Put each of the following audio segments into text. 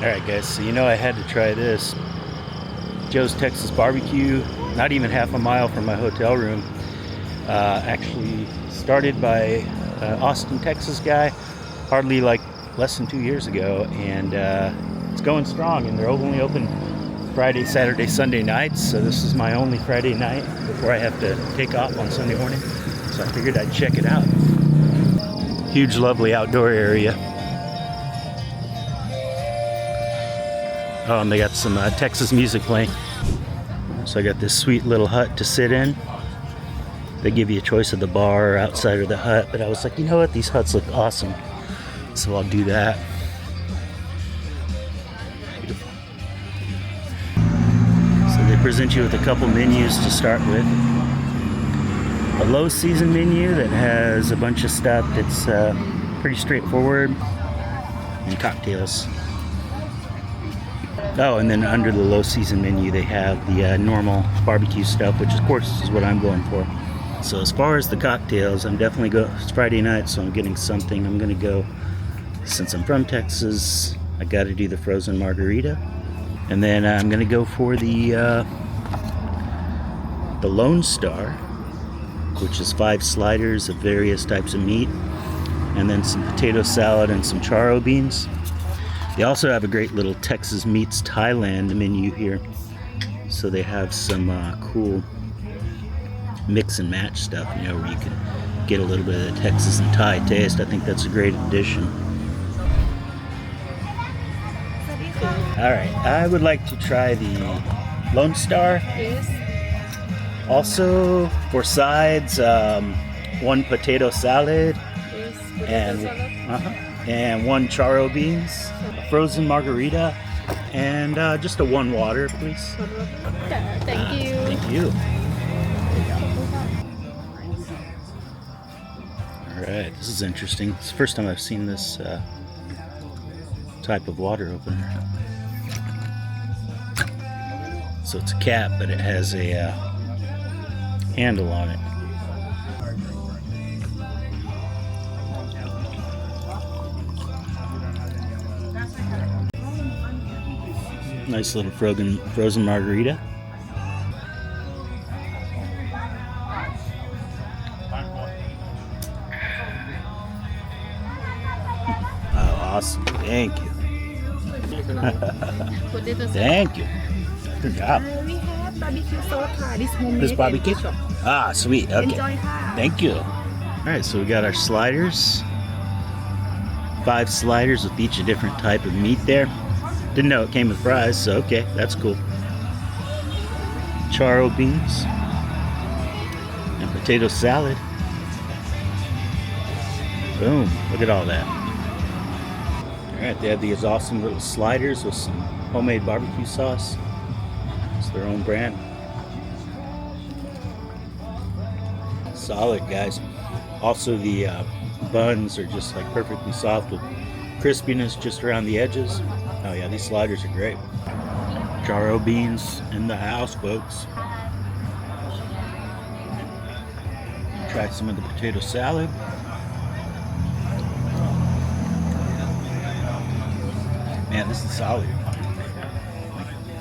Alright guys, so you know I had to try this. Joe's Texas BBQ, not even half a mile from my hotel room. Actually started by Austin, Texas guy, hardly like less than 2 years ago, and it's going strong, and they're only open Friday, Saturday, Sunday nights, so this is my only Friday night before I have to take off on Sunday morning, so I figured I'd check it out. Huge, lovely outdoor area. Oh, and they got some Texas music playing. So I got this sweet little hut to sit in. They give you a choice of the bar or outside of the hut, but I was like, you know what, these huts look awesome, so I'll do that. Beautiful. So they present you with a couple menus to start with. A low season menu that has a bunch of stuff that's pretty straightforward, and cocktails. Oh, and then under the low season menu they have the normal barbecue stuff, which of course is what I'm going for. So as far as the cocktails, I'm definitely it's Friday night, so I'm getting something. I'm gonna go, since I'm from Texas, I gotta do the frozen margarita. And then I'm gonna go for the Lone Star, which is 5 sliders of various types of meat, and then some potato salad and some charro beans. They also have a great little Texas meets Thailand menu here. So they have some cool mix and match stuff, you know, where you can get a little bit of the Texas and Thai taste. I think that's a great addition. Alright, I would like to try the Lone Star. Yes. Also, for sides, 1 potato salad. Yes. And 1 charro beans, a frozen margarita, and just a 1 water, please. Thank you. Thank you. Alright, this is interesting. It's the first time I've seen this type of water opener. So it's a cap, but it has a handle on it. Nice little frozen margarita. Oh, awesome. Thank you. Thank you. Good job. We have barbecue sauce. This homemade. This barbecue? Ah, sweet. Okay. Enjoy. Thank you. All right, so we got our sliders. 5 sliders with each a different type of meat there. Didn't know it came with fries, so okay, that's cool. Charro beans and potato salad. Boom, look at all that. Alright, they have these awesome little sliders with some homemade barbecue sauce. It's their own brand. Solid, guys. Also, the buns are just like perfectly soft with crispiness just around the edges. Oh yeah, these sliders are great. Charro beans in the house, folks. Try some of the potato salad. Man, this is solid.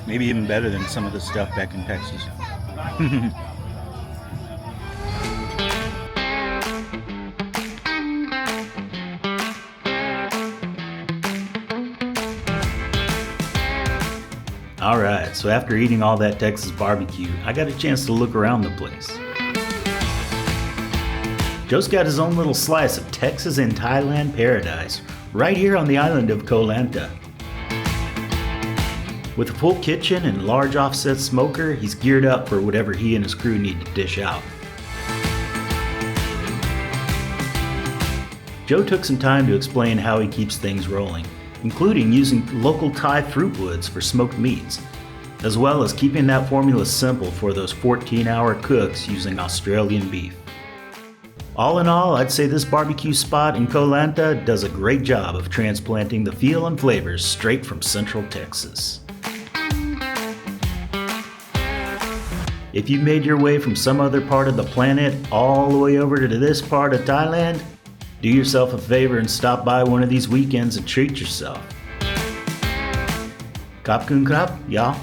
Maybe even better than some of the stuff back in Texas. Alright, so after eating all that Texas barbecue, I got a chance to look around the place. Joe's got his own little slice of Texas and Thailand paradise, right here on the island of Koh Lanta. With a full kitchen and large offset smoker, he's geared up for whatever he and his crew need to dish out. Joe took some time to explain how he keeps things rolling, including using local Thai fruit woods for smoked meats, as well as keeping that formula simple for those 14-hour cooks using Australian beef. All in all, I'd say this barbecue spot in Koh Lanta does a great job of transplanting the feel and flavors straight from Central Texas. If you've made your way from some other part of the planet all the way over to this part of Thailand, do yourself a favor and stop by one of these weekends and treat yourself. Krab kun krab, y'all.